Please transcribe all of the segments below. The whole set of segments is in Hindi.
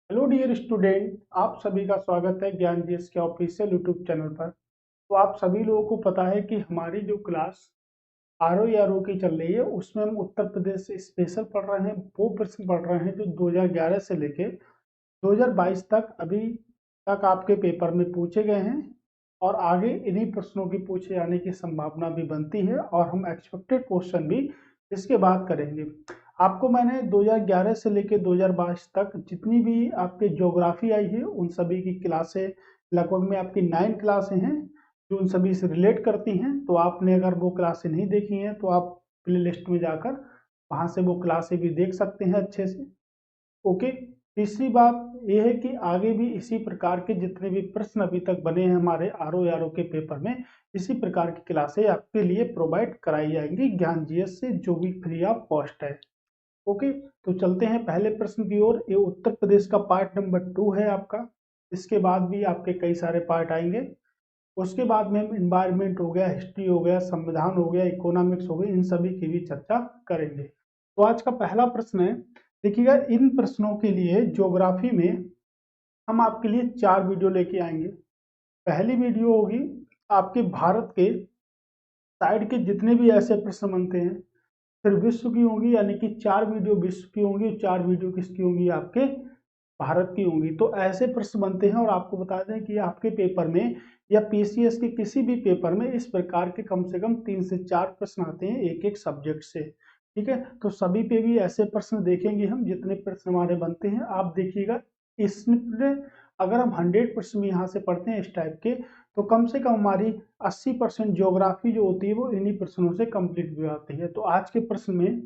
हेलो डियर स्टूडेंट, आप सभी का स्वागत है ज्ञान जीएस के ऑफिशियल यूट्यूब चैनल पर। तो आप सभी लोगों को पता है कि हमारी जो क्लास आर ओ की चल रही है उसमें हम उत्तर प्रदेश से स्पेशल पढ़ रहे हैं। वो प्रश्न पढ़ रहे हैं जो 2011 से लेके 2022 तक अभी तक आपके पेपर में पूछे गए हैं और आगे इन्हीं प्रश्नों की पूछे जाने की संभावना भी बनती है और हम एक्सपेक्टेड क्वेश्चन भी इसके बाद करेंगे। आपको मैंने 2011 से लेकर 2022 तक जितनी भी आपके ज्योग्राफी आई है उन सभी की क्लासें लगभग में आपकी 9 क्लासें हैं जो उन सभी से रिलेट करती हैं। तो आपने अगर वो क्लासें नहीं देखी हैं तो आप प्ले लिस्ट में जाकर वहाँ से वो क्लासें भी देख सकते हैं अच्छे से। ओके। तीसरी बात यह है कि आगे भी इसी प्रकार के जितने भी प्रश्न अभी तक बने हैं हमारे आर ओ के पेपर में, इसी प्रकार की क्लासें आपके लिए प्रोवाइड कराई जाएंगी ज्ञान जीएस से, जो भी फ्री ऑफ कॉस्ट है। ओके। तो चलते हैं पहले प्रश्न की ओर। ये उत्तर प्रदेश का पार्ट नंबर 2 है आपका। इसके बाद भी आपके कई सारे पार्ट आएंगे। उसके बाद में हम इन्वायरमेंट हो गया, हिस्ट्री हो गया, संविधान हो गया, इकोनॉमिक्स हो गई, इन सभी की भी चर्चा करेंगे। तो आज का पहला प्रश्न है, देखिएगा इन प्रश्नों के लिए ज्योग्राफी में हम आपके लिए 4 वीडियो लेके आएंगे। पहली वीडियो होगी आपके भारत के साइड के जितने भी ऐसे प्रश्न बनते हैं, फिर विश्व की होंगी, यानी कि 4 वीडियो विश्व की होंगी, 4 वीडियो किसकी होंगी, आपके भारत की होंगी। तो ऐसे प्रश्न बनते हैं और आपको बता दें कि आपके पेपर में या पीसीएस के किसी भी पेपर में इस प्रकार के कम से कम 3 से 4 प्रश्न आते हैं एक एक सब्जेक्ट से। ठीक है, तो सभी पे भी ऐसे प्रश्न देखेंगे हम, जितने प्रश्न हमारे बनते हैं आप देखिएगा। इसमें अगर हम 100 प्रश्न यहाँ से पढ़ते हैं इस टाइप के, तो कम से कम हमारी 80% ज्योग्राफी जो होती है वो इन्हीं प्रश्नों से कंप्लीट भी आती है। तो आज के प्रश्न में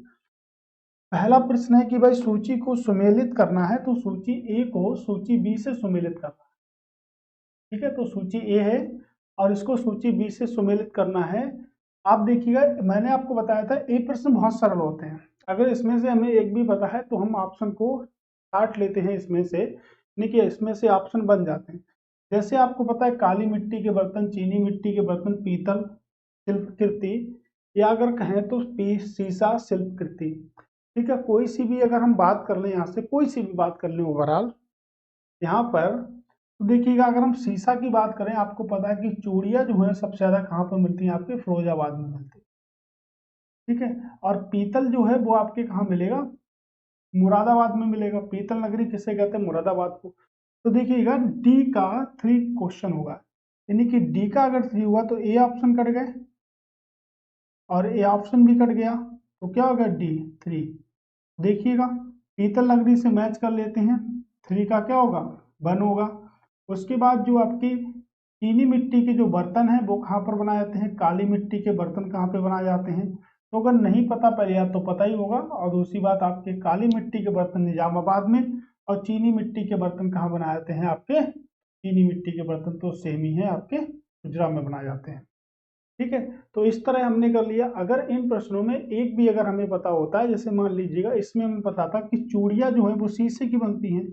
पहला प्रश्न है कि भाई सूची को सुमेलित करना है, तो सूची ए को सूची बी से सुमेलित करना है। ठीक है, तो सूची ए है और इसको सूची बी से सुमेलित करना है। आप देखिएगा, मैंने आपको बताया था ए प्रश्न बहुत सरल होते हैं। अगर इसमें से हमें एक भी पता है तो हम ऑप्शन को काट लेते हैं इसमें से, देखिए इसमें से ऑप्शन बन जाते हैं। जैसे आपको पता है काली मिट्टी के बर्तन, चीनी मिट्टी के बर्तन, पीतल शिल्पकृति, या अगर कहें तो सीसा शिल्पकृति। ठीक है, कोई सी भी अगर हम बात कर लें, यहाँ से कोई सी भी बात कर लें ओवरऑल यहाँ पर, तो देखिएगा अगर हम शीशा की बात करें, आपको पता है कि चूड़ियाँ जो है सबसे ज्यादा कहाँ पर मिलती हैं, आपके फिरोजाबाद में मिलती है। ठीक है, और पीतल जो है वो आपके कहाँ मिलेगा, मुरादाबाद में मिलेगा। पीतल नगरी किसे कहते हैं, मुरादाबाद को। तो देखिएगा डी का 3 क्वेश्चन होगा, यानी कि डी का अगर 3 हुआ तो ए ऑप्शन कट गए और ए ऑप्शन भी कट गया, तो क्या होगा डी 3। देखिएगा पीतल नगरी से मैच कर लेते हैं, 3 का क्या होगा 1 होगा। उसके बाद जो आपकी चीनी मिट्टी के जो बर्तन हैं वो कहाँ पर बनाए जाते हैं, काली मिट्टी के बर्तन कहाँ पे बनाए जाते हैं। तो अगर नहीं पता पहले या तो पता ही होगा, और दूसरी बात आपके काली मिट्टी के बर्तन निजामाबाद में, और चीनी मिट्टी के बर्तन कहाँ बनाए जाते हैं, आपके चीनी मिट्टी के बर्तन तो सेम ही है, आपके गुजरात में बनाए जाते हैं। ठीक है, तो इस तरह हमने कर लिया। अगर इन प्रश्नों में एक भी अगर हमें पता होता है, जैसे मान लीजिएगा इसमें हमें पता था कि चूड़ियाँ जो है वो शीशे की बनती हैं,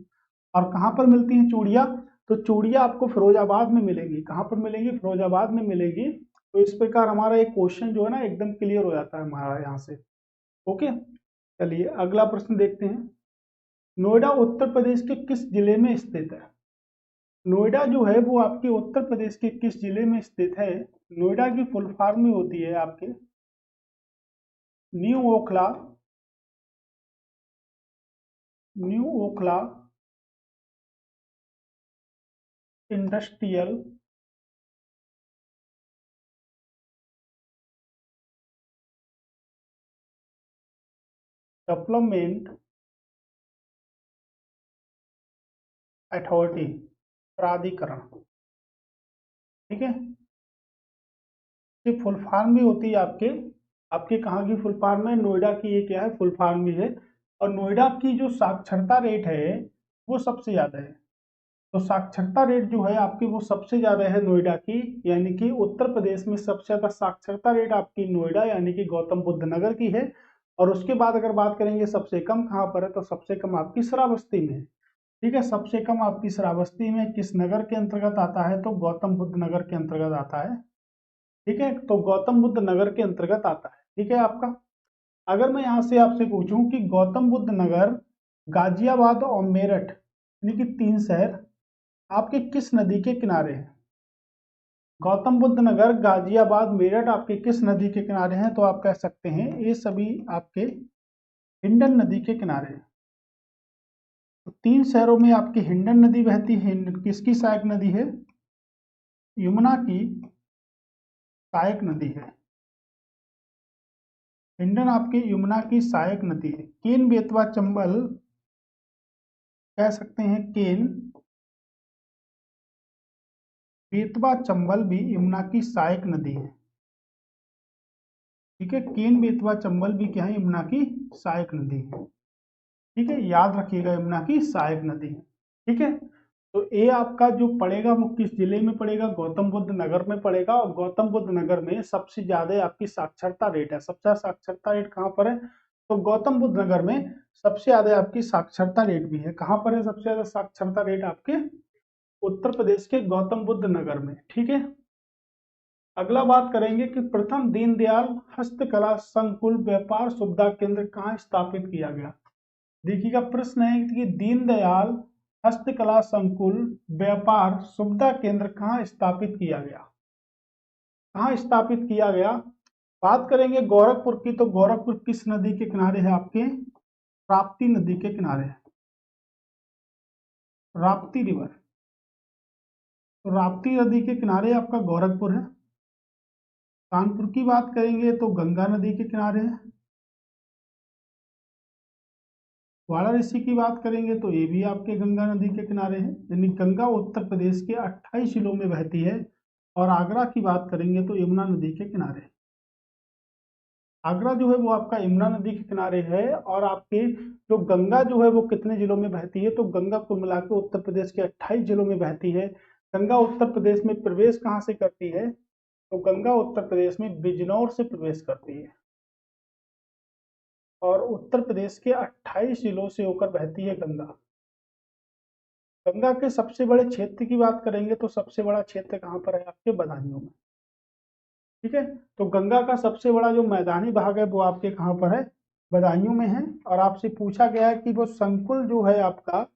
और कहाँ पर मिलती हैं चूड़ियाँ, तो चूड़ियाँ आपको फिरोजाबाद में मिलेंगी। कहाँ पर मिलेंगी, फिरोजाबाद में मिलेगी। तो इस प्रकार हमारा एक क्वेश्चन जो है ना एकदम क्लियर हो जाता है हमारा यहाँ से। ओके, चलिए अगला प्रश्न देखते हैं। नोएडा उत्तर प्रदेश के किस जिले में स्थित है। नोएडा जो है वो आपके उत्तर प्रदेश के किस जिले में स्थित है। नोएडा की फुल फॉर्म में होती है आपके new Okhla, new Okhla industrial development authority, प्राधिकरण। ठीक है, ये फुल फॉर्म भी होती है आपके, आपके कहाँ की फुल फॉर्म है, नोएडा की ये क्या है फुल फॉर्म भी है। और नोएडा की जो साक्षरता रेट है वो सबसे ज्यादा है। तो साक्षरता रेट जो है आपकी वो सबसे ज्यादा है नोएडा की, यानी कि उत्तर प्रदेश में सबसे ज्यादा साक्षरता रेट आपकी नोएडा यानी कि गौतम बुद्ध नगर की है। और उसके बाद अगर बात करेंगे सबसे कम कहाँ पर है, तो सबसे कम आपकी श्रावस्ती में है। ठीक है, सबसे कम आपकी श्रावस्ती में किस नगर के अंतर्गत आता है, तो गौतम बुद्ध नगर के अंतर्गत आता है। ठीक है, तो गौतम बुद्ध नगर के अंतर्गत आता है। ठीक है आपका, अगर मैं यहाँ से आपसे पूछूं कि गौतम बुद्ध नगर गाजियाबाद और मेरठ यानी कि 3 शहर आपके किस नदी के किनारे हैं? गौतम बुद्ध नगर, गाजियाबाद, मेरठ आपके किस नदी के किनारे हैं? तो आप कह सकते हैं ये सभी आपके हिंडन नदी के किनारे हैं। तो 3 शहरों में आपकी हिंडन नदी बहती है। किसकी सहायक नदी है? यमुना की सहायक नदी है। हिंडन आपकी यमुना की सहायक नदी है। केन, बेतवा, चंबल कह सकते हैं केन, बेतवा, चंबल भी यमुना की सहायक नदी है। ठीक है, केन, बेतवा, चंबल भी क्या है? यमुना की सहायक नदी है। ठीक है, याद रखिएगा यमुना की सहायक नदी है। ठीक है, तो ये आपका जो पड़ेगा वो किस जिले में पड़ेगा? गौतम बुद्ध नगर में पड़ेगा। और गौतम बुद्ध नगर में सबसे ज्यादा आपकी साक्षरता रेट है। सबसे ज्यादा साक्षरता रेट कहाँ पर है? तो गौतम बुद्ध नगर में सबसे ज्यादा आपकी साक्षरता रेट भी है। कहाँ पर है सबसे ज्यादा साक्षरता रेट? आपके उत्तर प्रदेश के गौतम बुद्ध नगर में। ठीक है, अगला बात करेंगे कि प्रथम दीनदयाल हस्तकला संकुल व्यापार सुविधा केंद्र कहाँ स्थापित किया गया? देखिएगा, प्रश्न है कि दीनदयाल हस्तकला संकुल व्यापार सुविधा केंद्र कहाँ स्थापित किया गया? कहाँ स्थापित किया गया? बात करेंगे गोरखपुर की, तो गोरखपुर किस नदी के किनारे है? आपके राप्ती नदी के किनारे है, राप्ती रिवर। तो राप्ती नदी के किनारे आपका गोरखपुर है। कानपुर की बात करेंगे तो गंगा नदी के किनारे है। वाराणसी की बात करेंगे तो ये भी आपके गंगा नदी के किनारे है। यानी गंगा उत्तर प्रदेश के 28 जिलों में बहती है। और आगरा की बात करेंगे तो यमुना नदी के किनारे। आगरा जो है वो आपका यमुना नदी के किनारे है। और आपके जो गंगा जो है वो कितने जिलों में बहती है? तो गंगा कुल मिला के उत्तर प्रदेश के 28 जिलों में बहती है। गंगा उत्तर प्रदेश में प्रवेश कहाँ से करती है? तो गंगा उत्तर प्रदेश में बिजनौर से प्रवेश करती है। और उत्तर प्रदेश के 28 जिलों से होकर बहती है गंगा। गंगा के सबसे बड़े क्षेत्र की बात करेंगे तो सबसे बड़ा क्षेत्र कहाँ पर है? आपके बदायूं में। ठीक है, तो गंगा का सबसे बड़ा जो मैदानी भाग है वो आपके कहाँ पर है? बदायूं में है। और आपसे पूछा गया है कि वो संकुल जो है आपका,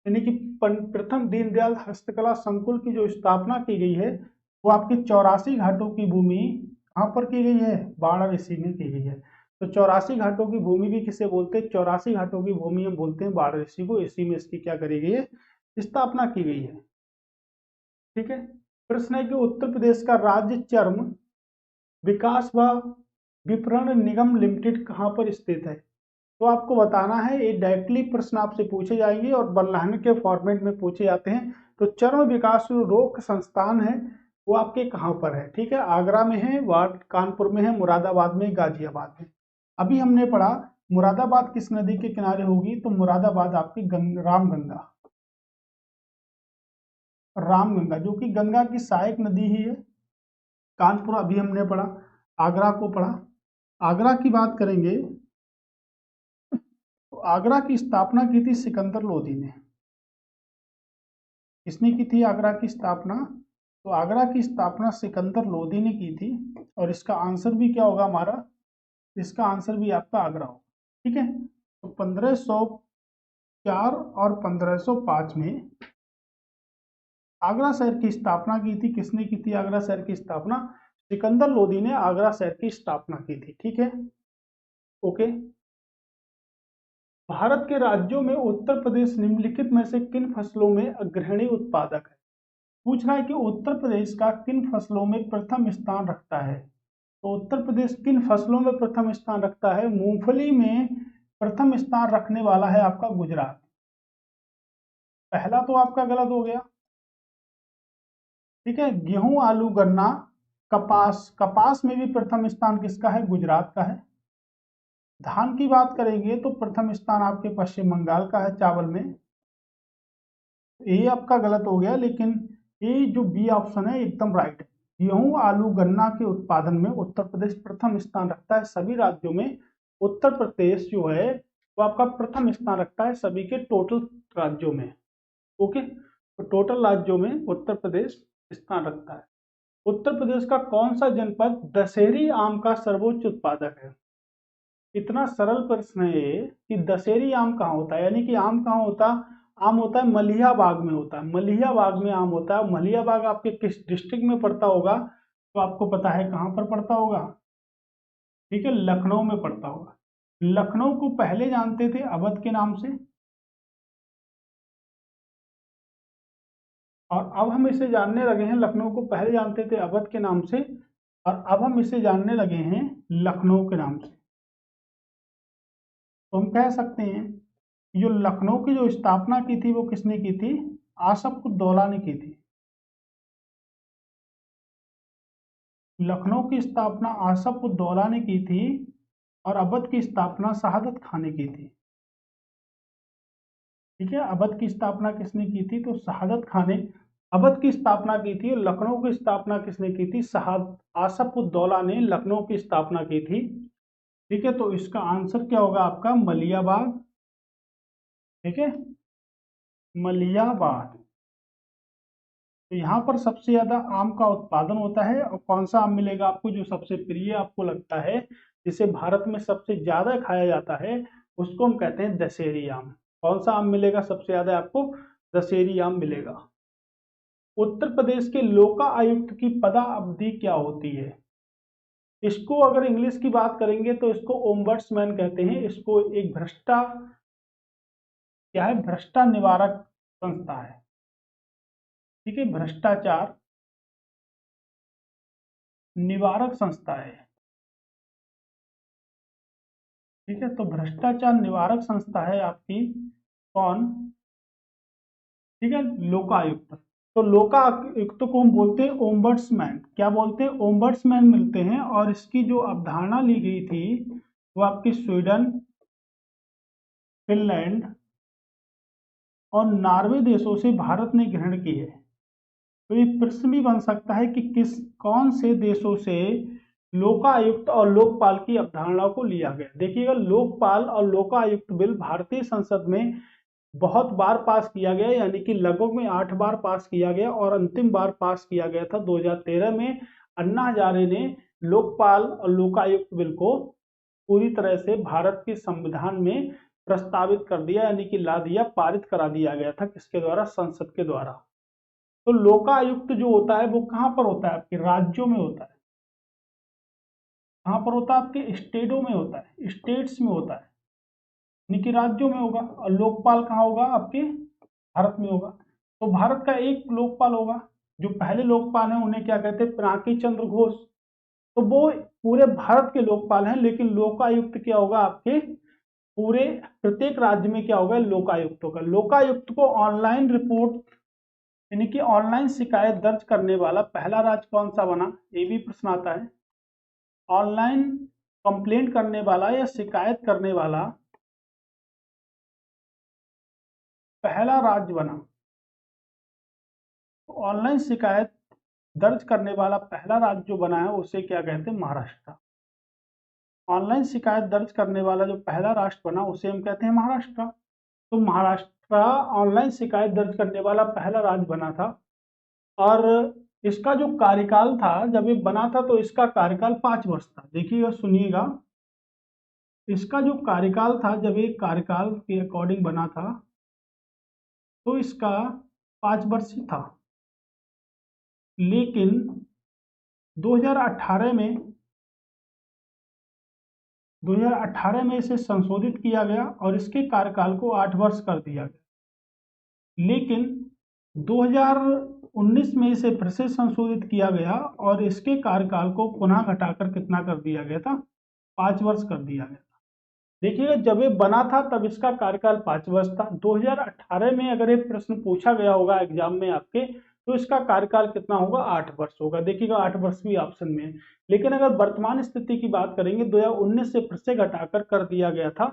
यानी कि प्रथम दीनदयाल हस्तकला संकुल की जो स्थापना की गई है वो आपकी 84 घाटों की भूमि कहाँ पर की गई है? वाराणसी में की गई है। तो 84 घाटों की भूमि भी किसे बोलते हैं? 84 घाटों की भूमि हम बोलते हैं वाराणसी को। इसी में इसकी क्या करी गई है? स्थापना की गई है। ठीक है, प्रश्न है कि उत्तर प्रदेश का राज्य चर्म विकास व विपणन निगम लिमिटेड कहाँ पर स्थित है? तो आपको बताना है, ये डायरेक्टली प्रश्न आपसे पूछे जाएंगे और बल्लाहन के फॉर्मेट में पूछे जाते हैं। तो चर्म विकास जो रोग संस्थान है वो आपके कहाँ पर है? ठीक है, आगरा में है, वार्ड कानपुर में है, मुरादाबाद में, गाजियाबाद में। अभी हमने पढ़ा मुरादाबाद किस नदी के किनारे होगी? तो मुरादाबाद आपकी रामगंगा, रामगंगा जो कि गंगा की सहायक नदी ही है। कानपुर अभी हमने पढ़ा, आगरा को पढ़ा। आगरा की बात करेंगे तो आगरा की स्थापना की थी सिकंदर लोदी ने। किसने की थी आगरा की स्थापना? तो आगरा की स्थापना सिकंदर लोदी ने की थी। और इसका आंसर भी क्या होगा हमारा? इसका आंसर भी आपका आगरा होगा। ठीक है, तो 1504 और 1505 में आगरा शहर की स्थापना की थी। किसने की थी आगरा शहर की स्थापना? सिकंदर लोदी ने आगरा शहर की स्थापना की थी। ठीक है, ओके। भारत के राज्यों में उत्तर प्रदेश निम्नलिखित में से किन फसलों में अग्रणी उत्पादक है? पूछ रहा है कि उत्तर प्रदेश का किन फसलों में प्रथम स्थान रखता है। तो उत्तर प्रदेश किन फसलों में प्रथम स्थान रखता है? मूंगफली में प्रथम स्थान रखने वाला है आपका गुजरात। पहला तो आपका गलत हो गया। ठीक है, गेहूं, आलू, गन्ना, कपास, कपास में भी प्रथम स्थान किसका है? गुजरात का है। धान की बात करेंगे तो प्रथम स्थान आपके पश्चिम बंगाल का है चावल में। ये आपका गलत हो गया, लेकिन ये जो बी ऑप्शन है एकदम राइट है। गेहूं, आलू, गन्ना के उत्पादन में उत्तर प्रदेश प्रथम स्थान रखता है सभी राज्यों में। उत्तर प्रदेश जो है वो आपका प्रथम स्थान रखता है सभी के टोटल राज्यों में। ओके, तो टोटल राज्यों में उत्तर प्रदेश स्थान रखता है। उत्तर प्रदेश का कौन सा जनपद दशहरी आम का सर्वोच्च उत्पादक है? इतना सरल प्रश्न है कि दशहरी आम कहाँ होता है, यानी कि आम कहाँ होता? आम होता है मलिया बाग में होता है, मलिया बाग में आम होता है। मलिया बाग आपके किस डिस्ट्रिक्ट में पड़ता होगा, तो आपको पता है कहाँ पर पड़ता होगा, ठीक है, लखनऊ में पड़ता होगा। लखनऊ को पहले जानते थे अवध के नाम से, और अब हम इसे जानने लगे हैं, लखनऊ को पहले जानते थे अवध के नाम से, और अब हम इसे जानने लगे हैं लखनऊ के नाम से। तो हम कह सकते हैं जो लखनऊ की जो स्थापना की थी वो किसने की थी, आसफ उद-दौला ने की थी। लखनऊ की स्थापना आसफ उद-दौला ने की थी, और अवध की स्थापना शहादत खान ने की थी। ठीक है, अवध की स्थापना किसने की थी, तो शहादत खान ने अवध की स्थापना की थी। लखनऊ की स्थापना किसने की थी, आसफ उद-दौला ने लखनऊ की स्थापना की थी। ठीक है, तो इसका आंसर क्या होगा आपका, मलिया बाग। ठीक है, मलिया बाग। तो यहाँ पर सबसे ज्यादा आम का उत्पादन होता है, और कौन सा आम मिलेगा आपको जो सबसे प्रिय आपको लगता है, जिसे भारत में सबसे ज्यादा खाया जाता है, उसको हम कहते हैं दशहरी आम। कौन सा आम मिलेगा सबसे ज्यादा आपको, दशहरी आम मिलेगा। उत्तर प्रदेश के लोका आयुक्त की पदावधि क्या होती है, इसको अगर इंग्लिश की बात करेंगे तो इसको ओम्बड्समैन कहते हैं। इसको एक क्या है, भ्रष्टा निवारक संस्था है। ठीक है, भ्रष्टाचार निवारक संस्था है। ठीक है, तो भ्रष्टाचार निवारक संस्था है आपकी कौन, ठीक है, लोकायुक्त। तो लोकायुक्त को हम बोलते हैं ओम्बड्समैन। क्या बोलते हैं, ओम्बड्समैन मिलते हैं। और इसकी जो अवधारणा ली गई थी वो आपकी स्वीडन, फिनलैंड और नॉर्वे देशों से भारत ने ग्रहण की है। तो ये प्रश्न भी बन सकता है कि कौन से देशों से लोकायुक्त और लोकपाल की अवधारणा को लिया गया। देखिएगा, लोकपाल और लोकायुक्त बिल भारतीय संसद में बहुत बार पास किया गया, यानी कि लगभग में 8 बार पास किया गया, और अंतिम बार पास किया गया था 2013 में। अन्ना हजारे ने लोकपाल और लोकायुक्त बिल को पूरी तरह से भारत के संविधान में प्रस्तावित कर दिया, यानी कि ला दिया, पारित करा दिया गया था। किसके द्वारा, संसद के द्वारा। तो लोकायुक्त जो होता है वो कहां पर होता है, आपके राज्यों में होता है। कहां पर होता है, आपके स्टेटों में होता है, स्टेट्स में होता है, यानी कि राज्यों में होगा। और लोकपाल कहाँ होगा, आपके भारत में होगा। तो भारत का एक लोकपाल होगा। जो पहले लोकपाल हैं उन्हें क्या कहते हैं, पिनाकी चंद्र घोष। तो वो पूरे भारत के लोकपाल हैं। लेकिन लोकायुक्त क्या होगा, आपके पूरे प्रत्येक राज्य में क्या होगा, लोकायुक्त होगा। लोकायुक्त को ऑनलाइन रिपोर्ट, यानी कि ऑनलाइन शिकायत दर्ज करने वाला पहला राज्य कौन सा बना, ये भी प्रश्न आता है। ऑनलाइन कंप्लेंट करने वाला या शिकायत करने वाला पहला राज्य बना। ऑनलाइन शिकायत दर्ज करने वाला पहला राज्य जो बना है उसे क्या कहते हैं, महाराष्ट्र। ऑनलाइन शिकायत दर्ज करने वाला जो पहला राष्ट्र बना उसे हम कहते हैं महाराष्ट्र। तो महाराष्ट्र ऑनलाइन शिकायत दर्ज करने वाला पहला राज्य बना था। और इसका जो कार्यकाल था, जब ये बना था तो इसका कार्यकाल 5 वर्ष था। देखिएगा, सुनिएगा, इसका जो कार्यकाल था, जब ये कार्यकाल के अकॉर्डिंग बना था तो इसका 5 वर्ष ही था। लेकिन 2018 में इसे संशोधित किया गया और इसके कार्यकाल को 8 वर्ष कर दिया गया। लेकिन 2019 में इसे फिर से संशोधित किया गया और इसके कार्यकाल को पुनः घटाकर कितना कर दिया गया था, 5 वर्ष कर दिया गया था। देखिएगा, जब ये बना था तब इसका कार्यकाल 5 वर्ष था। 2018 में अगर ये प्रश्न पूछा गया होगा एग्जाम में आपके, तो इसका कार्यकाल कितना होगा, 8 वर्ष होगा। देखिएगा, 8 वर्ष भी ऑप्शन में है। लेकिन अगर वर्तमान स्थिति की बात करेंगे, 2019 से फिर से घटाकर कर दिया गया था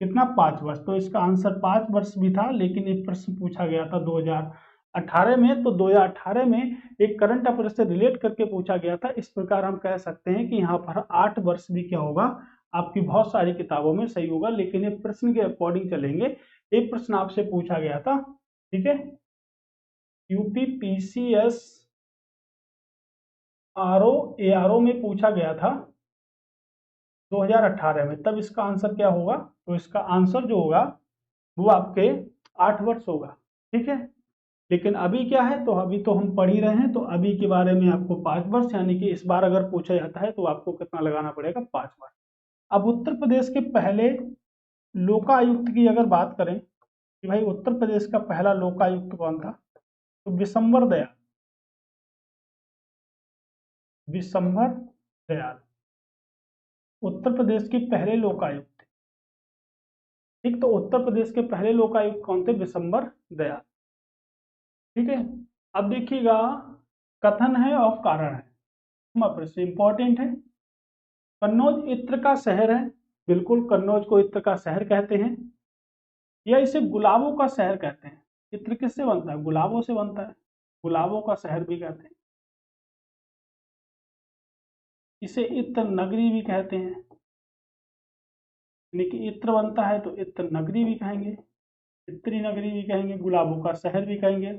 कितना, 5 वर्ष। तो इसका आंसर 5 वर्ष भी था। लेकिन एक प्रश्न पूछा गया था 2018 में, तो 2018 में एक करंट अफेयर से रिलेट करके पूछा गया था। इस प्रकार हम कह सकते हैं कि यहाँ पर 8 वर्ष भी क्या होगा, आपकी बहुत सारी किताबों में सही होगा। लेकिन ये प्रश्न के अकॉर्डिंग चलेंगे। एक प्रश्न आपसे पूछा गया था, ठीक है, यूपीपीसीएस आरओ में पूछा गया था 2018 में, तब इसका आंसर क्या होगा, तो इसका आंसर जो होगा वो आपके 8 वर्ष होगा, ठीक है। लेकिन अभी क्या है, तो अभी तो हम पढ़ ही रहे हैं, तो अभी के बारे में आपको 5 वर्ष, यानी कि इस बार अगर पूछा जाता है तो आपको कितना लगाना पड़ेगा, 5 वर्ष। अब उत्तर प्रदेश के पहले लोकायुक्त की अगर बात करें कि भाई उत्तर प्रदेश का पहला लोकायुक्त कौन था, तो विशंबर दयाल, विशंबर दयाल उत्तर प्रदेश के पहले लोकायुक्त थे, ठीक। तो उत्तर प्रदेश के पहले लोकायुक्त कौन थे, विशंबर दयाल, ठीक है। अब देखिएगा, कथन है और कारण है, प्रश्न इंपॉर्टेंट है। कन्नौज इत्र का शहर है, बिल्कुल कन्नौज को इत्र का शहर कहते हैं, या इसे गुलाबों का शहर कहते हैं। इत्र किससे बनता है, गुलाबों से बनता है, गुलाबों का शहर भी कहते हैं। इसे इत्र नगरी भी कहते हैं, यानी कि इत्र बनता है तो इत्र नगरी भी कहेंगे, इत्री नगरी भी कहेंगे, गुलाबों का शहर भी कहेंगे,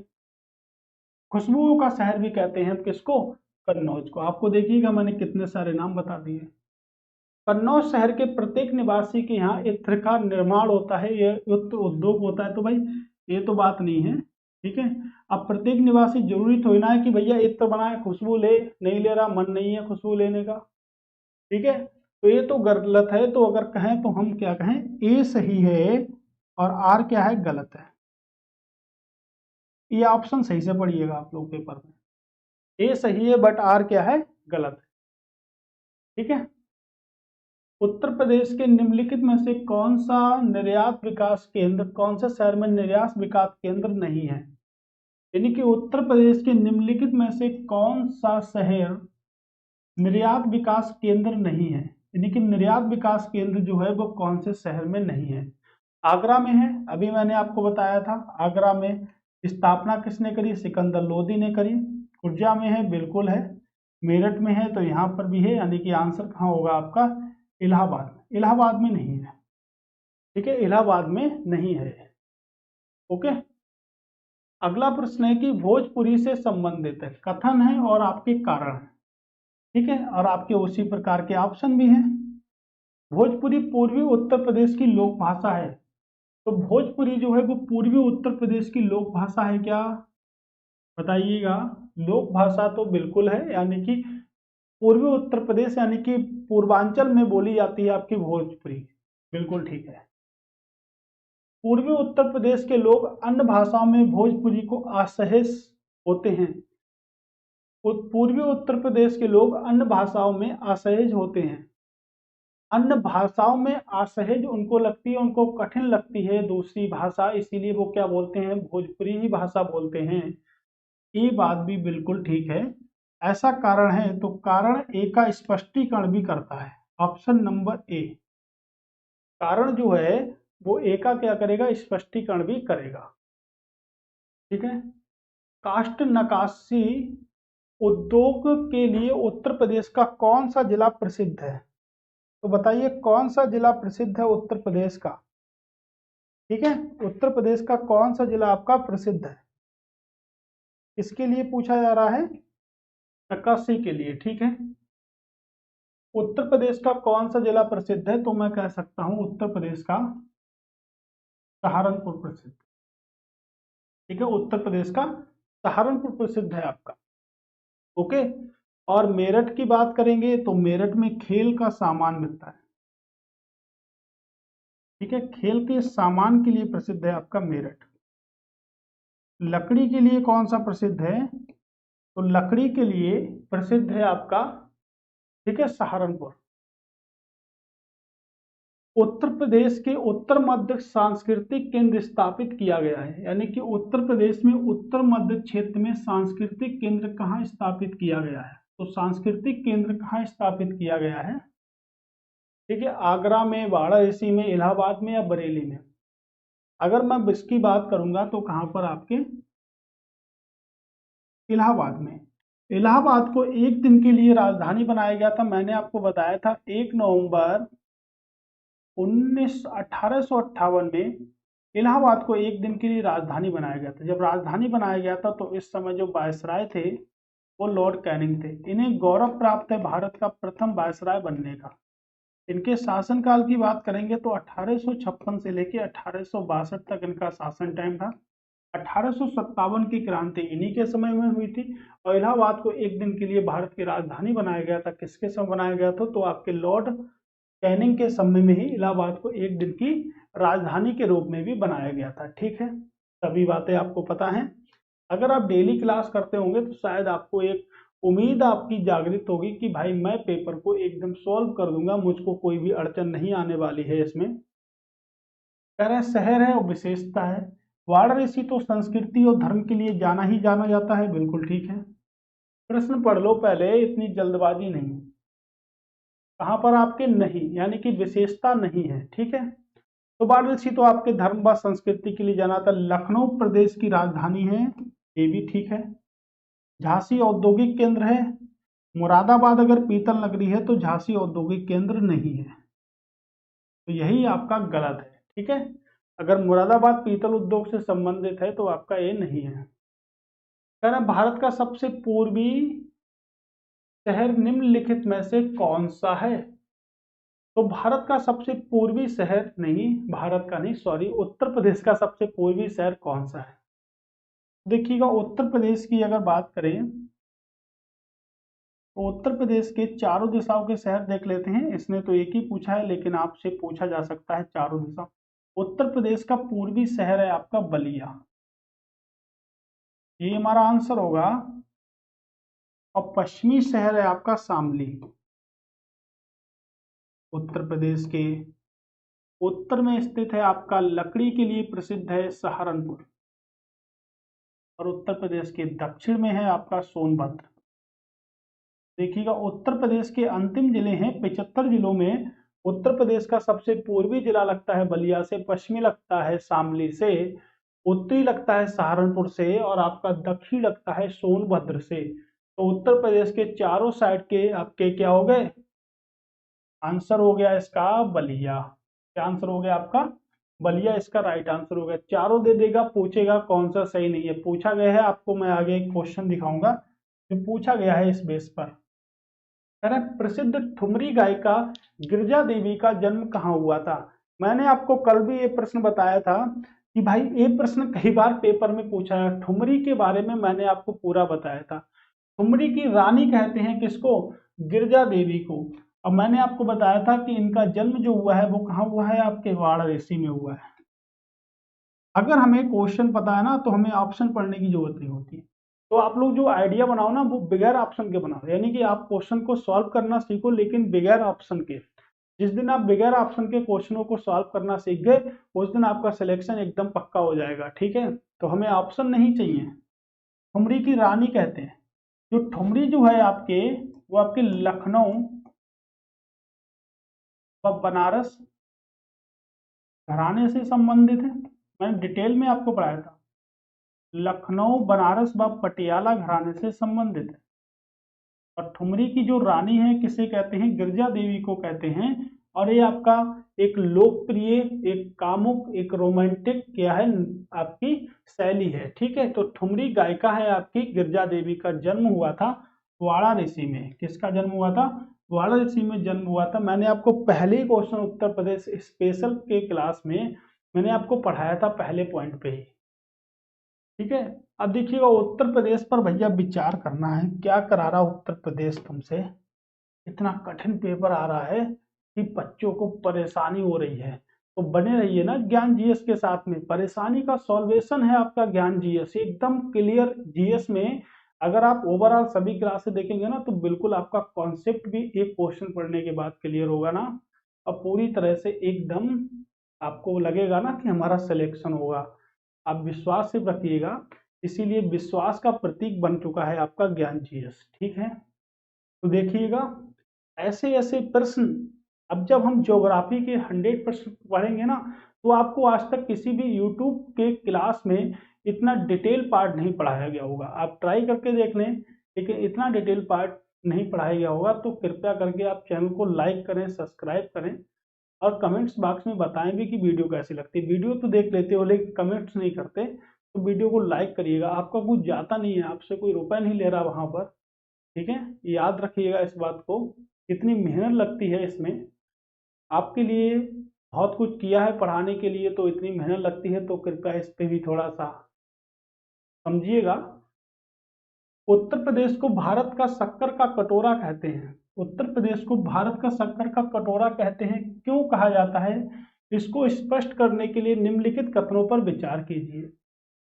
खुशबुओं का शहर भी कहते हैं किसको, कन्नौज को। आपको देखिएगा मैंने कितने सारे नाम बता दिए। कन्नौज शहर के प्रत्येक निवासी के यहाँ इत्र का निर्माण होता है, ये इत्र उद्योग होता है। तो भाई ये तो बात नहीं है, ठीक है। अब प्रत्येक निवासी जरूरी थोड़ी ना है कि भैया इत्र बनाए, खुशबू ले, नहीं ले रहा, मन नहीं है खुशबू लेने का, ठीक है। तो ये तो गलत है। तो अगर कहें तो हम क्या कहें, ए सही है और आर क्या है, गलत है। ये ऑप्शन सही से पढ़िएगा आप लोग पेपर में, ए सही है बट आर क्या है, गलत है, ठीक है। उत्तर प्रदेश के निम्नलिखित में से कौन सा निर्यात विकास केंद्र, कौन से शहर में निर्यात विकास केंद्र नहीं है, यानी कि उत्तर प्रदेश के निम्नलिखित में से कौन सा शहर निर्यात विकास केंद्र नहीं है, यानी कि निर्यात विकास केंद्र जो है वो कौन से शहर में नहीं है। आगरा में है, अभी मैंने आपको बताया था। आगरा में स्थापना किसने करी, सिकंदर लोदी ने करी। खुर्जा में है, बिल्कुल है। मेरठ में है, तो यहाँ पर भी है, यानी कि आंसर कहाँ होगा आपका, इलाहाबाद में। इलाहाबाद में नहीं है, ठीक है, इलाहाबाद में नहीं है, ओके। अगला प्रश्न है कि भोजपुरी से संबंधित है, कथन है और आपके कारण है, ठीक है, और आपके उसी प्रकार के ऑप्शन भी हैं। भोजपुरी पूर्वी उत्तर प्रदेश की लोक भाषा है, तो भोजपुरी जो है वो पूर्वी उत्तर प्रदेश की लोक भाषा है क्या, बताइएगा। लोक भाषा तो बिल्कुल है, यानी कि पूर्वी उत्तर प्रदेश यानी कि पूर्वांचल में बोली जाती है आपकी भोजपुरी, बिल्कुल ठीक है। पूर्वी उत्तर प्रदेश के लोग अन्य भाषाओं में भोजपुरी को असहज होते हैं। पूर्वी उत्तर प्रदेश के लोग अन्य भाषाओं में असहज होते हैं। अन्य भाषाओं में असहज उनको लगती है, उनको कठिन लगती है दूसरी भाषा, इसीलिए वो क्या बोलते हैं, भोजपुरी ही भाषा बोलते हैं। ये बात भी बिल्कुल ठीक है। ऐसा कारण है, तो कारण ए का स्पष्टीकरण भी करता है, ऑप्शन नंबर ए। कारण जो है वो ए का क्या करेगा, स्पष्टीकरण भी करेगा, ठीक है। काष्ठ नकाशी उद्योग के लिए उत्तर प्रदेश का कौन सा जिला प्रसिद्ध है, तो बताइए कौन सा जिला प्रसिद्ध है उत्तर प्रदेश का, ठीक है। उत्तर प्रदेश का कौन सा जिला आपका प्रसिद्ध है, इसके लिए पूछा जा रहा है, नक्काशी के लिए, ठीक है। उत्तर प्रदेश का कौन सा जिला प्रसिद्ध है, तो मैं कह सकता हूं उत्तर प्रदेश का सहारनपुर प्रसिद्ध, ठीक है। उत्तर प्रदेश का सहारनपुर प्रसिद्ध है आपका, ओके। और मेरठ की बात करेंगे तो मेरठ में खेल का सामान मिलता है, ठीक है, खेल के सामान के लिए प्रसिद्ध है आपका मेरठ। लकड़ी के लिए कौन सा प्रसिद्ध है, तो लकड़ी के लिए प्रसिद्ध है आपका, ठीक है, सहारनपुर। उत्तर प्रदेश के उत्तर मध्य सांस्कृतिक केंद्र स्थापित किया गया है, यानी कि उत्तर प्रदेश में उत्तर मध्य क्षेत्र में सांस्कृतिक केंद्र कहाँ स्थापित किया गया है, तो सांस्कृतिक केंद्र कहाँ स्थापित किया गया है, ठीक है। आगरा में, वाराणसी में, इलाहाबाद में या बरेली में। अगर मैं इसकी बात करूंगा तो कहाँ पर, आपके इलाहाबाद में। इलाहाबाद को एक दिन के लिए राजधानी बनाया गया था, मैंने आपको बताया था 1 नवंबर 1858 में इलाहाबाद को एक दिन के लिए राजधानी बनाया गया था। जब राजधानी बनाया गया था तो इस समय जो वायसराय थे वो लॉर्ड कैनिंग थे। इन्हें गौरव प्राप्त है भारत का प्रथम वायसराय बनने का, इनके शासनकाल की बात करेंगे तो 1856 से लेके 1862 तक इनका शासन टाइम था। 1857 की क्रांति इन्हीं के समय में हुई थी और इलाहाबाद को एक दिन के लिए भारत की राजधानी बनाया गया था। किसके समय बनाया गया था? तो आपके लॉर्ड कैनिंग के समय में ही इलाहाबाद को एक दिन की राजधानी के रूप में भी बनाया गया था। ठीक है, सभी बातें आपको पता है। अगर आप डेली क्लास करते होंगे तो शायद आपको एक उम्मीद आपकी जागृत होगी कि भाई मैं पेपर को एकदम सॉल्व कर दूंगा, मुझको कोई भी अड़चन नहीं आने वाली है इसमें। कह रहे शहर है और विशेषता है। वाराणसी तो संस्कृति और धर्म के लिए जाना ही जाना जाता है। बिल्कुल ठीक है। प्रश्न पढ़ लो पहले, इतनी जल्दबाजी नहीं। कहां पर आपके नहीं यानी कि विशेषता नहीं है। ठीक है, तो वाराणसी तो आपके धर्म व संस्कृति के लिए जाना था। लखनऊ प्रदेश की राजधानी है, ये भी ठीक है। झांसी औद्योगिक केंद्र है। मुरादाबाद अगर पीतल नगरी है तो झांसी औद्योगिक केंद्र नहीं है, तो यही आपका गलत है। ठीक है, अगर मुरादाबाद पीतल उद्योग से संबंधित है तो आपका ये नहीं है। कह रहा भारत का सबसे पूर्वी शहर निम्नलिखित में से कौन सा है? तो भारत का सबसे पूर्वी शहर नहीं, भारत का नहीं सॉरी, उत्तर प्रदेश का सबसे पूर्वी शहर कौन सा है? देखिएगा, उत्तर प्रदेश की अगर बात करें तो उत्तर प्रदेश के चारों दिशाओं के शहर देख लेते हैं। इसने तो एक ही पूछा है लेकिन आपसे पूछा जा सकता है चारों दिशा। उत्तर प्रदेश का पूर्वी शहर है आपका बलिया, ये हमारा आंसर होगा। और पश्चिमी शहर है आपका शामली। उत्तर प्रदेश के उत्तर में स्थित है आपका लकड़ी के लिए प्रसिद्ध है सहारनपुर। और उत्तर प्रदेश के दक्षिण में है आपका सोनभद्र। देखिएगा, उत्तर प्रदेश के अंतिम जिले हैं 75 जिलों में। उत्तर प्रदेश का सबसे पूर्वी जिला लगता है बलिया से, पश्चिमी लगता है शामली से, उत्तरी लगता है सहारनपुर से और आपका दक्षिण लगता है सोनभद्र से। तो उत्तर प्रदेश के चारों साइड के आपके क्या हो गए? आंसर हो गया इसका बलिया। क्या आंसर हो गया आपका? बलिया इसका राइट आंसर हो गया। चारों दे देगा, पूछेगा कौन सा सही नहीं है। पूछा गया है, आपको मैं आगे एक क्वेश्चन दिखाऊंगा जो पूछा गया है इस बेस पर। प्रसिद्ध ठुमरी गायिका गिरजा देवी का जन्म कहाँ हुआ था? मैंने आपको कल भी ये प्रश्न बताया था कि भाई ये प्रश्न कई बार पेपर में पूछा है। ठुमरी के बारे में मैंने आपको पूरा बताया था। ठुमरी की रानी कहते हैं किसको? गिरजा देवी को। और मैंने आपको बताया था कि इनका जन्म जो हुआ है वो कहाँ हुआ है? आपके वाराणसी में हुआ है। अगर हमें क्वेश्चन पता है ना तो हमें ऑप्शन पढ़ने की जरूरत नहीं होती। तो आप लोग जो आइडिया बनाओ ना वो बगैर ऑप्शन के बनाओ, यानी कि आप क्वेश्चन को सॉल्व करना सीखो लेकिन बगैर ऑप्शन के। जिस दिन आप बगैर ऑप्शन के क्वेश्चनों को सॉल्व करना सीख गए उस दिन आपका सिलेक्शन एकदम पक्का हो जाएगा। ठीक है, तो हमें ऑप्शन नहीं चाहिए। ठुमरी की रानी कहते हैं। जो ठुमरी जो है आपके, वो आपके लखनऊ व बनारस घराने से संबंधित है। मैंने डिटेल में आपको पढ़ाया था। लखनऊ बनारस व पटियाला घराने से संबंधित है। और ठुमरी की जो रानी है किसे कहते हैं? गिरजा देवी को कहते हैं। और ये आपका एक लोकप्रिय, एक कामुक, एक रोमांटिक क्या है आपकी शैली है। ठीक है, तो ठुमरी गायिका है आपकी गिरजा देवी का जन्म हुआ था वाराणसी में। किसका जन्म हुआ था? वाराणसी में जन्म हुआ था। मैंने आपको पहले ही क्वेश्चन उत्तर प्रदेश स्पेशल के क्लास में मैंने आपको पढ़ाया था पहले पॉइंट पे ही। ठीक है, अब देखिएगा उत्तर प्रदेश पर भैया विचार करना है। क्या करा रहा उत्तर प्रदेश तुमसे? इतना कठिन पेपर आ रहा है कि बच्चों को परेशानी हो रही है। तो बने रहिए ना ज्ञान जीएस के साथ में। परेशानी का सॉल्वेशन है आपका ज्ञान जीएस, एकदम क्लियर जीएस में। अगर आप ओवरऑल सभी क्लासेस देखेंगे ना तो बिल्कुल आपका कॉन्सेप्ट भी एक क्वेश्चन पढ़ने के बाद क्लियर होगा ना। और पूरी तरह से एकदम आपको लगेगा ना कि हमारा सिलेक्शन होगा। आप विश्वास से रखिएगा, इसीलिए विश्वास का प्रतीक बन चुका है आपका ज्ञान जीएस। ठीक है, तो देखिएगा ऐसे ऐसे प्रश्न। अब जब हम ज्योग्राफी के 100 प्रश्न पढ़ेंगे ना तो आपको आज तक किसी भी यूट्यूब के क्लास में इतना डिटेल पार्ट नहीं पढ़ाया गया होगा। आप ट्राई करके देख लें, लेकिन इतना डिटेल पार्ट नहीं पढ़ाया गया होगा। तो कृपया करके आप चैनल को लाइक करें, सब्सक्राइब करें और कमेंट्स बॉक्स में बताएं भी कि वीडियो कैसी लगती है। वीडियो तो देख लेते हो लेकिन कमेंट्स नहीं करते, तो वीडियो को लाइक करिएगा। आपका कुछ जाता नहीं है, आपसे कोई रुपया नहीं ले रहा वहां पर। ठीक है, याद रखिएगा इस बात को, कितनी मेहनत लगती है इसमें। आपके लिए बहुत कुछ किया है पढ़ाने के लिए, तो इतनी मेहनत लगती है तो कृपया इस पे भी थोड़ा सा समझिएगा। उत्तर प्रदेश को भारत का शक्कर का कटोरा कहते हैं। उत्तर प्रदेश को भारत का शक्कर का कटोरा कहते हैं, क्यों कहा जाता है? इसको स्पष्ट करने के लिए निम्नलिखित कथनों पर विचार कीजिए।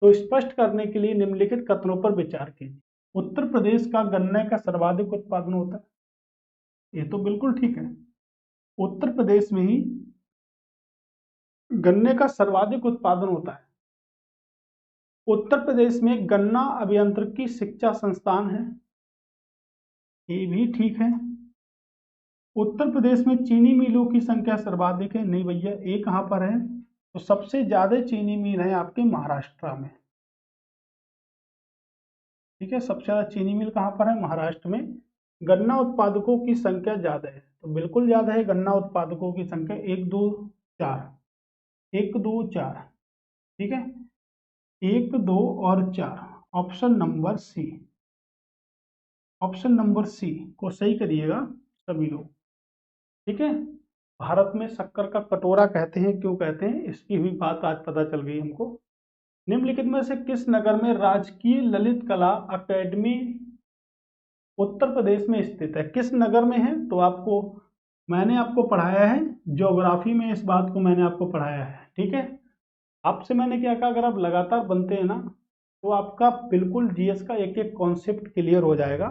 तो स्पष्ट करने के लिए निम्नलिखित कथनों पर विचार कीजिए। उत्तर प्रदेश का गन्ने का सर्वाधिक उत्पादन होता है, ये तो बिल्कुल ठीक है। उत्तर प्रदेश में ही गन्ने का सर्वाधिक उत्पादन होता है। उत्तर प्रदेश में गन्ना अभियांत्रिकी शिक्षा संस्थान है, ये भी ठीक है। उत्तर प्रदेश में चीनी मिलों की संख्या सर्वाधिक है, नहीं भैया, ये कहां पर है? तो सबसे ज्यादा चीनी मिल है आपके महाराष्ट्र में। ठीक है, सबसे ज्यादा चीनी मिल कहां पर है? महाराष्ट्र में। गन्ना उत्पादकों की संख्या ज्यादा है, तो बिल्कुल ज्यादा है गन्ना उत्पादकों की संख्या, 1 2 4, 1 2 4। ठीक है, 1 2 और 4, option number C. Option number C को सही करिएगा सभी लोग। ठीक है, भारत में शक्कर का कटोरा कहते हैं, क्यों कहते हैं, इसकी भी बात आज पता चल गई हमको। निम्नलिखित में से किस नगर में राजकीय ललित कला अकेडमी उत्तर प्रदेश में स्थित है? किस नगर में है? तो आपको मैंने आपको पढ़ाया है ज्योग्राफी में, इस बात को मैंने आपको पढ़ाया है। ठीक है, आपसे मैंने क्या कहा, अगर आप लगातार बनते हैं ना तो आपका बिल्कुल जीएस का एक एक कॉन्सेप्ट क्लियर हो जाएगा।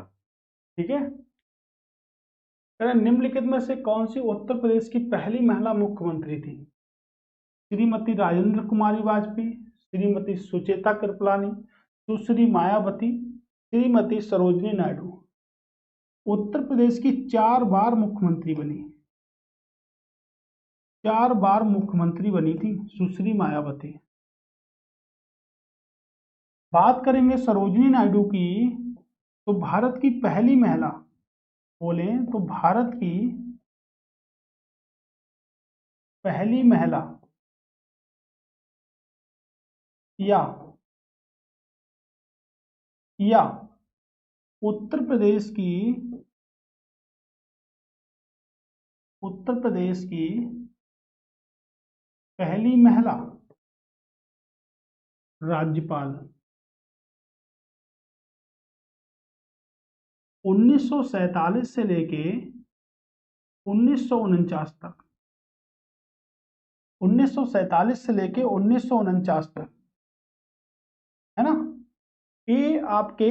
ठीक है, निम्नलिखित में से कौन सी उत्तर प्रदेश की पहली महिला मुख्यमंत्री थी? श्रीमती राजेंद्र कुमारी वाजपेयी, श्रीमती सुचेता कृपलानी, सुश्री मायावती, श्रीमती सरोजिनी नायडू। उत्तर प्रदेश की 4 बार मुख्यमंत्री बनी, 4 बार मुख्यमंत्री बनी थी सुश्री मायावती। बात करेंगे सरोजिनी नायडू की, तो भारत की पहली महिला बोले तो भारत की पहली महिला या या उत्तर प्रदेश की पहली महिला राज्यपाल 1947 से लेके 1949 तक, 1947 से लेके 1949 तक, है ना? ये आपके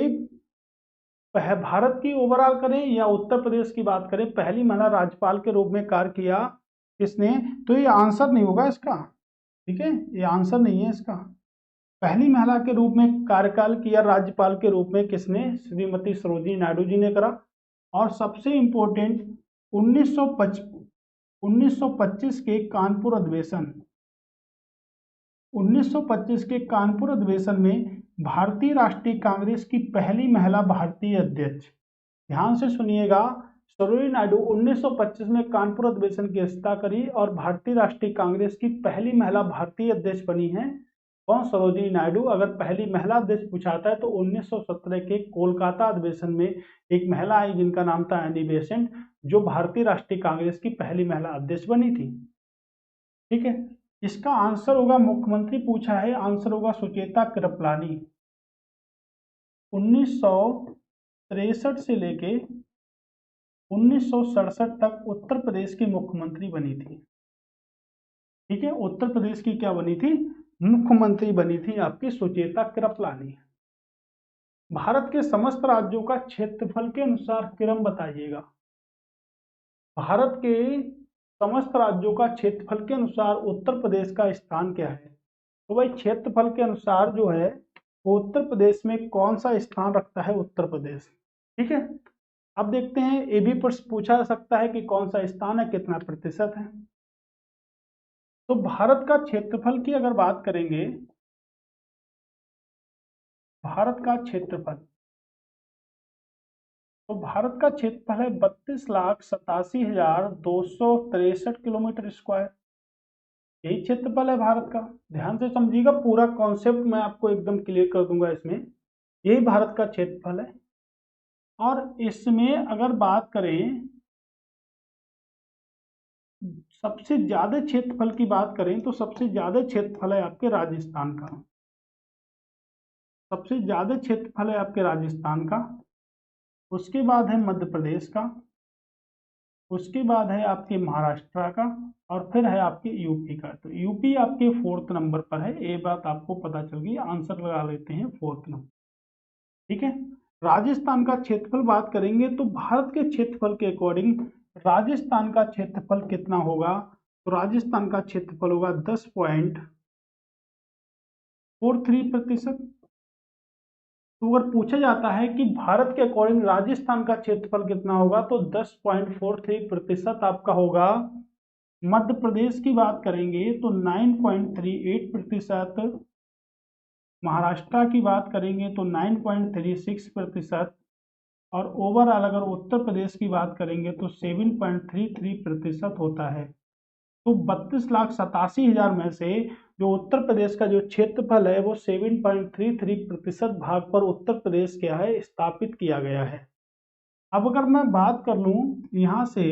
भारत की ओवरऑल करें या उत्तर प्रदेश की बात करें, पहली महिला राज्यपाल के रूप में कार्य किया किसने? तो ये आंसर नहीं होगा इसका। ठीक है, ये आंसर नहीं है इसका। पहली महिला के रूप में कार्यकाल किया राज्यपाल के रूप में किसने? श्रीमती सरोजिनी नायडू जी ने करा। और सबसे इंपॉर्टेंट 1925 के कानपुर अधिवेशन, 1925 के कानपुर अधिवेशन में भारतीय राष्ट्रीय कांग्रेस की पहली महिला भारतीय अध्यक्ष, ध्यान से सुनिएगा, सरोजिनी नायडू 1925 में कानपुर अधिवेशन की अध्यक्षता करी और भारतीय राष्ट्रीय कांग्रेस की पहली महिला भारतीय अध्यक्ष बनी है। कौन? सरोजिनी नायडू। अगर पहली महिला अध्यक्ष पूछाता है तो 1917 के कोलकाता अधिवेशन में एक महिला आई जिनका नाम था एनी बेसेंट, जो भारतीय राष्ट्रीय कांग्रेस की पहली महिला अध्यक्ष बनी थी। ठीक है, इसका आंसर होगा, मुख्यमंत्री पूछा है, आंसर होगा सुचेता कृपलानी। 1963 से लेके 1967 तक उत्तर प्रदेश की मुख्यमंत्री बनी थी। ठीक है, उत्तर प्रदेश की क्या बनी थी? मुख्यमंत्री बनी थी आपकी सुचेता कृपलानी। भारत के समस्त राज्यों का क्षेत्रफल के अनुसार क्रम बताइएगा। भारत के समस्त राज्यों का क्षेत्रफल के अनुसार उत्तर प्रदेश का स्थान क्या है? तो भाई क्षेत्रफल के अनुसार जो है वो उत्तर प्रदेश में कौन सा स्थान रखता है? उत्तर प्रदेश। ठीक है, अब देखते हैं, ये भी प्रश्न पूछा जा सकता है कि कौन सा स्थान है, कितना प्रतिशत है। तो भारत का क्षेत्रफल की अगर बात करेंगे, भारत का क्षेत्रफल, तो भारत का क्षेत्रफल है 32,87,263 किलोमीटर स्क्वायर। यही क्षेत्रफल है भारत का। ध्यान से समझिएगा, पूरा कॉन्सेप्ट मैं आपको एकदम क्लियर कर दूंगा इसमें। यही भारत का क्षेत्रफल है। और इसमें अगर बात करें सबसे ज्यादा क्षेत्रफल की बात करें तो सबसे ज्यादा क्षेत्रफल है आपके राजस्थान का। सबसे ज्यादा क्षेत्रफल है आपके राजस्थान का। उसके बाद है मध्य प्रदेश का। उसके बाद है आपके महाराष्ट्र का। और फिर है आपके यूपी का। तो यूपी आपके 4th नंबर पर है, ये बात आपको पता चल गई। आंसर लगा लेते हैं 4th नंबर। ठीक है। राजस्थान का क्षेत्रफल बात करेंगे तो भारत के क्षेत्रफल के अकॉर्डिंग राजस्थान का क्षेत्रफल कितना होगा? तो राजस्थान का क्षेत्रफल होगा 10.43%। तो अगर पूछा जाता है कि भारत के अकॉर्डिंग राजस्थान का क्षेत्रफल कितना होगा तो 10.43% आपका होगा। मध्य प्रदेश की बात करेंगे तो 9.38%। महाराष्ट्र की बात करेंगे तो 9.36%। और ओवरऑल अगर उत्तर प्रदेश की बात करेंगे तो 7.33% होता है। तो 32,87,000 में से जो उत्तर प्रदेश का जो क्षेत्रफल है वो 7.33% भाग पर उत्तर प्रदेश क्या है स्थापित किया गया है। अब अगर मैं बात कर लूं यहां से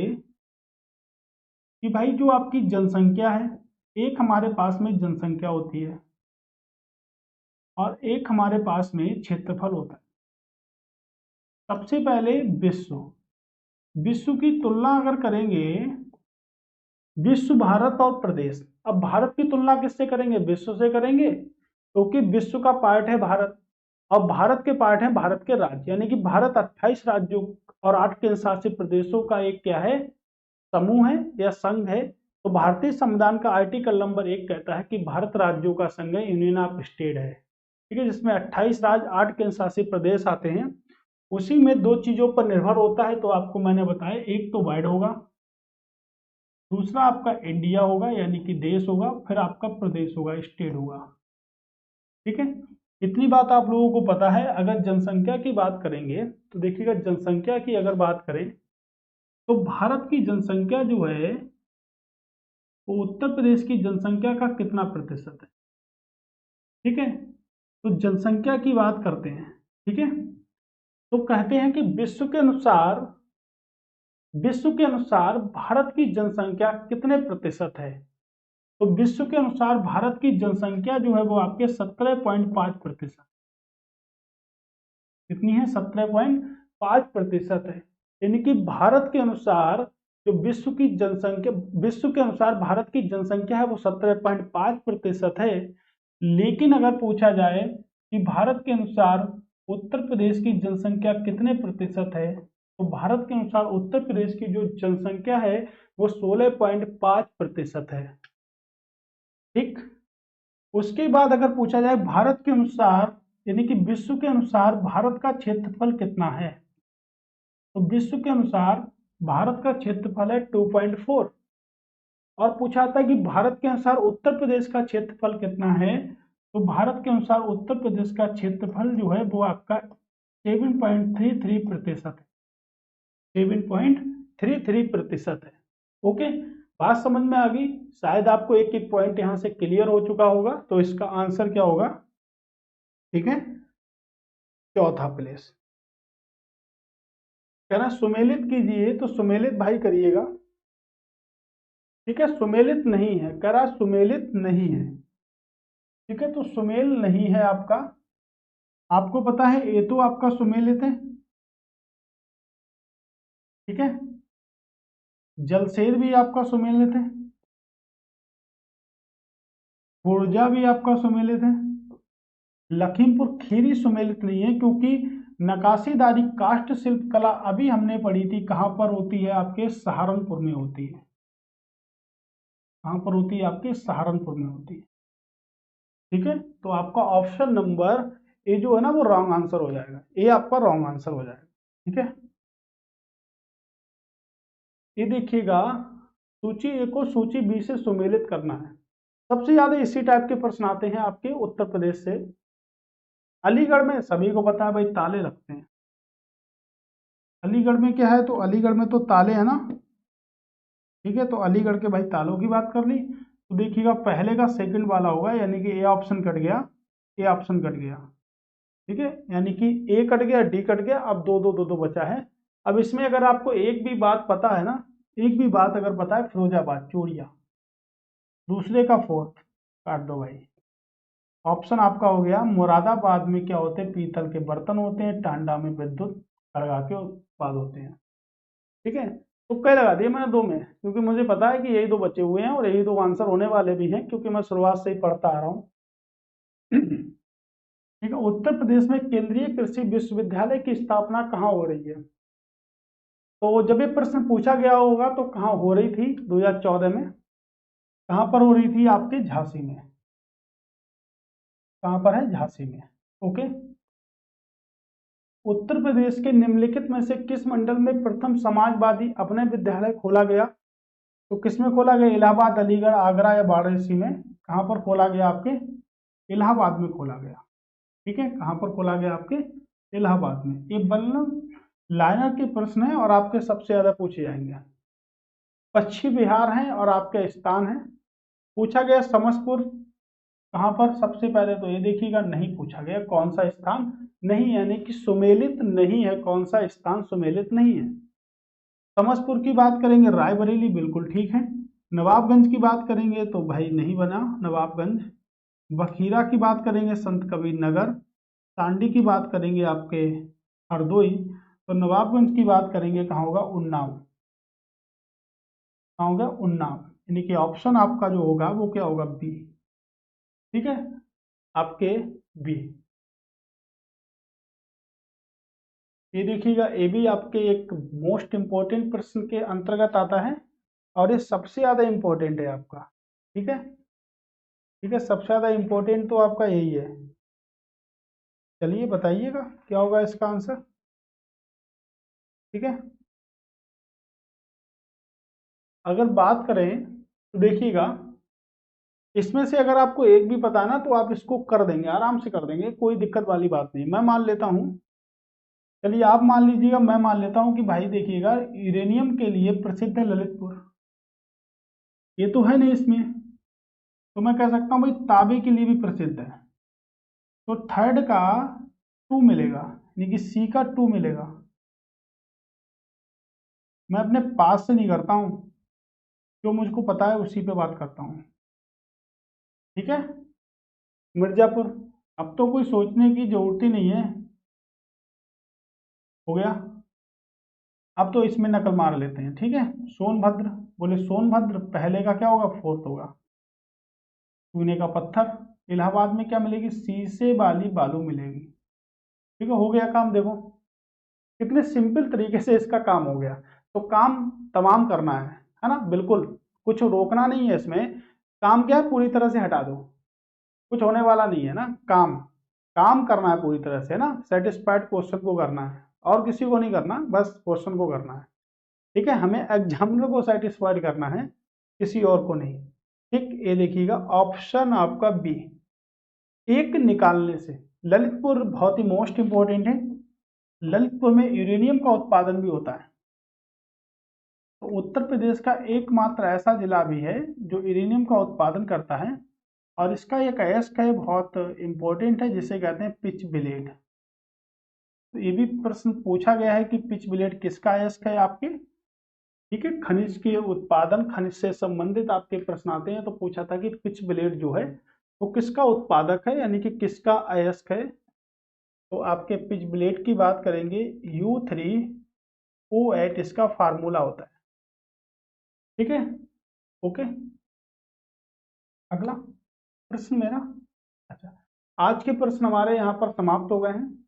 कि भाई जो आपकी जनसंख्या है, एक हमारे पास में जनसंख्या होती है और एक हमारे पास में क्षेत्रफल होता है। सबसे पहले विश्व की तुलना अगर करेंगे, विश्व, भारत और प्रदेश। अब भारत की तुलना किससे करेंगे? विश्व से करेंगे, क्योंकि विश्व का पार्ट है भारत और भारत के पार्ट है भारत के राज्य, यानी कि भारत 28 राज्यों और 8 केंद्र शासित प्रदेशों का एक क्या है, समूह है या संघ है। तो भारतीय संविधान का आर्टिकल नंबर 1 कहता है कि भारत राज्यों का संघ है, यूनियन ऑफ स्टेट है। ठीक है, जिसमें 28 राज्य 8 केंद्र शासित प्रदेश आते हैं। उसी में दो चीजों पर निर्भर होता है, तो आपको मैंने बताया, एक तो वर्ड होगा, दूसरा आपका इंडिया होगा यानी कि देश होगा, फिर आपका प्रदेश होगा, स्टेट होगा। ठीक है, इतनी बात आप लोगों को पता है। अगर जनसंख्या की बात करेंगे तो देखिएगा, जनसंख्या की अगर बात करें तो भारत की जनसंख्या जो है वो उत्तर प्रदेश की जनसंख्या का कितना प्रतिशत है? ठीक है, तो जनसंख्या की बात करते हैं। ठीक है, तो कहते हैं कि विश्व के अनुसार भारत की जनसंख्या कितने प्रतिशत है? तो विश्व के अनुसार भारत की जनसंख्या जो है वो आपके 17.5%। कितनी है? 17.5% है। यानी कि भारत के अनुसार जो विश्व के अनुसार भारत की जनसंख्या है वो 17.5% है। लेकिन अगर पूछा जाए कि भारत के अनुसार उत्तर प्रदेश की जनसंख्या कितने प्रतिशत है, तो भारत के अनुसार उत्तर प्रदेश की जो जनसंख्या है वो 16.5% है। ठीक, उसके बाद अगर पूछा जाए भारत के अनुसार यानी कि विश्व के अनुसार भारत का क्षेत्रफल कितना है, तो विश्व के अनुसार भारत का क्षेत्रफल है 2.4। और पूछा था कि भारत के अनुसार उत्तर प्रदेश का क्षेत्रफल कितना है, तो भारत के अनुसार उत्तर प्रदेश का क्षेत्रफल जो है वो आपका 7.33% है। 7.33% है। ओके, बात समझ में आ गई? शायद आपको एक एक पॉइंट यहां से क्लियर हो चुका होगा। तो इसका आंसर क्या होगा? ठीक है, चौथा प्लेस। कह रहा सुमेलित कीजिए, तो सुमेलित भाई करिएगा। ठीक है, सुमेलित नहीं है, कह रहा सुमेलित नहीं है। ठीक है, तो सुमेल नहीं है आपका। आपको पता है ये तो आपका सुमेलित है। ठीक है, जलसेर भी आपका सुमेलित है, पुर्जा भी आपका सुमेलित है। लखीमपुर खीरी सुमेलित नहीं है, क्योंकि नकाशीदारी काष्ठ शिल्प कला अभी हमने पढ़ी थी, कहां पर होती है? आपके सहारनपुर में होती है। कहां पर होती है? आपके सहारनपुर में होती है। ठीक है, तो आपका ऑप्शन नंबर ए जो है ना वो रॉन्ग आंसर हो जाएगा। ए आपका रॉन्ग आंसर हो जाएगा। ठीक है, ये देखिएगा, सूची ए को सूची बी से सुमेलित करना है। सबसे ज्यादा इसी टाइप के प्रश्न आते हैं आपके उत्तर प्रदेश से। अलीगढ़ में सभी को पता है भाई ताले लगते हैं। अलीगढ़ में क्या है? तो अलीगढ़ में तो ताले है ना। ठीक है, तो अलीगढ़ के भाई तालों की बात कर ली। तो देखिएगा पहले का सेकंड वाला होगा, यानी कि ए ऑप्शन कट गया, ए ऑप्शन कट गया। ठीक है, यानी कि ए कट गया, डी कट गया, अब दो दो दो दो बचा है। अब इसमें अगर आपको एक भी बात पता है ना, एक भी बात अगर पता है, फिरोजाबाद चूड़िया। दूसरे का फोर्थ काट दो भाई। ऑप्शन आपका हो गया मुरादाबाद में क्या होते हैं, पीतल के बर्तन होते हैं, टांडा में विद्युत खड़गा के उत्पाद होते हैं। ठीक है, तुक्का लगा दिए मैंने 2 में, क्योंकि मुझे पता है कि यही 2 बचे हुए हैं और यही 2 आंसर होने वाले भी हैं, क्योंकि मैं शुरुआत से ही पढ़ता आ रहा हूँ। ठीक है, उत्तर प्रदेश में केंद्रीय कृषि विश्वविद्यालय की स्थापना कहाँ हो रही है? तो जब ये प्रश्न पूछा गया होगा तो कहाँ हो रही थी 2014 में, कहाँ पर हो रही थी? आपके झांसी में। कहाँ पर है? झांसी में। ओके। उत्तर प्रदेश के निम्नलिखित में से किस मंडल में प्रथम समाजवादी अपने विद्यालय खोला गया? तो किसमें खोला गया? इलाहाबाद, अलीगढ़, आगरा या वाराणसी में? कहाँ पर खोला गया? आपके इलाहाबाद में खोला गया। ठीक है, कहाँ पर खोला गया? आपके इलाहाबाद में। ये बल्लभ लाइनर के प्रश्न है और आपके सबसे ज्यादा पूछे जाएंगे। पश्चिम बिहार है और आपके स्थान है। पूछा गया समस्तपुर कहाँ पर? सबसे पहले तो ये देखिएगा, नहीं पूछा गया कौन सा स्थान नहीं, यानी कि सुमेलित नहीं है। कौन सा स्थान सुमेलित नहीं है? समस्तपुर की बात करेंगे, रायबरेली बिल्कुल ठीक है। नवाबगंज की बात करेंगे तो भाई नहीं बना नवाबगंज। बखीरा की बात करेंगे, संत कबीर नगर। टांडी की बात करेंगे आपके हरदोई। तो नवाबगंज की बात करेंगे कहाँ होगा? उन्नाव। कहाँ होगा? उन्नाव। यानी कि ऑप्शन आपका जो होगा वो क्या होगा? बी। ठीक है, आपके बी। ये देखिएगा, ये भी आपके एक मोस्ट इंपॉर्टेंट प्रश्न के अंतर्गत आता है और ये सबसे ज्यादा इंपॉर्टेंट है आपका। ठीक है, ठीक है, सबसे ज्यादा इंपॉर्टेंट तो आपका यही है। चलिए बताइएगा क्या होगा इसका आंसर। ठीक है, अगर बात करें तो देखिएगा, इसमें से अगर आपको एक भी पता है ना तो आप इसको कर देंगे, आराम से कर देंगे, कोई दिक्कत वाली बात नहीं। मैं मान लेता हूं, चलिए आप मान लीजिएगा, मैं मान लेता हूं कि भाई देखिएगा, यूरेनियम के लिए प्रसिद्ध है ललितपुर। ये तो है नहीं इसमें, तो मैं कह सकता हूं भाई तांबे के लिए भी प्रसिद्ध है। तो थर्ड का 2 मिलेगा, यानी कि सी का 2 मिलेगा। मैं अपने पास से नहीं करता हूं, जो मुझको पता है उसी पे बात करता हूं। ठीक है, मिर्जापुर। अब तो कोई सोचने की जरूरत ही नहीं है, हो गया। अब तो इसमें नकल मार लेते हैं। ठीक है, सोनभद्र। बोले सोनभद्र पहले का क्या होगा? फोर्थ होगा। चूने का पत्थर। इलाहाबाद में क्या मिलेगी? शीशे वाली बालू मिलेगी। ठीक है, हो गया काम। देखो कितने सिंपल तरीके से इसका काम हो गया। तो काम तमाम करना है ना, बिल्कुल कुछ रोकना नहीं है इसमें। काम क्या है? पूरी तरह से हटा दो, कुछ होने वाला नहीं है ना। काम काम करना है पूरी तरह से ना, सेटिस्फाइड क्वेश्चन को करना है, और किसी को नहीं करना, बस क्वेश्चन को करना है। ठीक है, हमें एग्जामिनर को सेटिस्फाइड करना है, किसी और को नहीं। ठीक, ये देखिएगा ऑप्शन आपका बी, एक निकालने से। ललितपुर बहुत ही मोस्ट इंपॉर्टेंट है। ललितपुर में यूरेनियम का उत्पादन भी होता है। तो उत्तर प्रदेश का एकमात्र ऐसा जिला भी है जो यूरेनियम का उत्पादन करता है, और इसका एक अयस्क है बहुत इंपॉर्टेंट है, जिसे कहते हैं पिच ब्लेड। तो ये भी प्रश्न पूछा गया है कि पिच ब्लेड किसका अयस्क है आपके। ठीक है, खनिज के उत्पादन, खनिज से संबंधित आपके प्रश्न आते हैं, तो पूछा था कि पिच ब्लेड जो है वो किसका उत्पादक है, यानी कि किसका अयस्क है। तो आपके पिच ब्लेड की बात करेंगे, U3O8 इसका फार्मूला होता है। ठीक है, ओके। अगला प्रश्न मेरा, अच्छा, आज के प्रश्न हमारे यहाँ पर समाप्त हो गए हैं।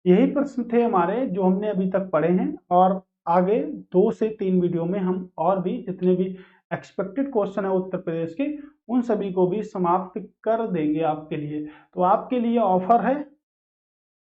यही प्रश्न थे हमारे जो हमने अभी तक पढ़े हैं, और आगे 2 से 3 वीडियो में हम और भी जितने भी एक्सपेक्टेड क्वेश्चन है उत्तर प्रदेश के, उन सभी को भी समाप्त कर देंगे आपके लिए। तो आपके लिए ऑफर है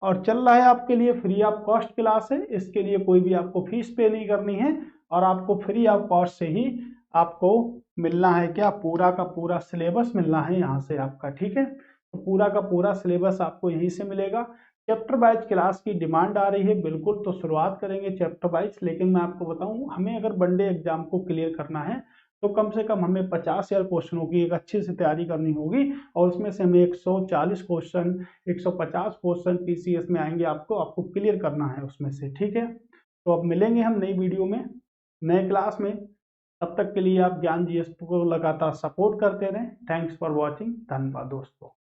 और चल रहा है, आपके लिए फ्री ऑफ कॉस्ट क्लास है। इसके लिए कोई भी आपको फीस पे नहीं करनी है, और आपको फ्री ऑफ कॉस्ट से ही आपको मिलना है क्या? पूरा का पूरा सिलेबस मिलना है यहाँ से आपका। ठीक है, तो पूरा का पूरा सिलेबस आपको यहीं से मिलेगा। चैप्टर वाइज क्लास की डिमांड आ रही है, बिल्कुल, तो शुरुआत करेंगे चैप्टर वाइज। लेकिन मैं आपको बताऊं, हमें अगर वनडे एग्जाम को क्लियर करना है तो कम से कम हमें 50 या क्वेश्चनों की एक अच्छे से तैयारी करनी होगी, और उसमें से हमें 140 क्वेश्चन, 150 क्वेश्चन पीसीएस में आएंगे, आपको आपको क्लियर करना है उसमें से। ठीक है, तो अब मिलेंगे हम नई वीडियो में, नए क्लास में। तब तक के लिए आप ज्ञान जीएस को लगातार सपोर्ट करते रहें। Thanks for watching. धन्यवाद दोस्तों।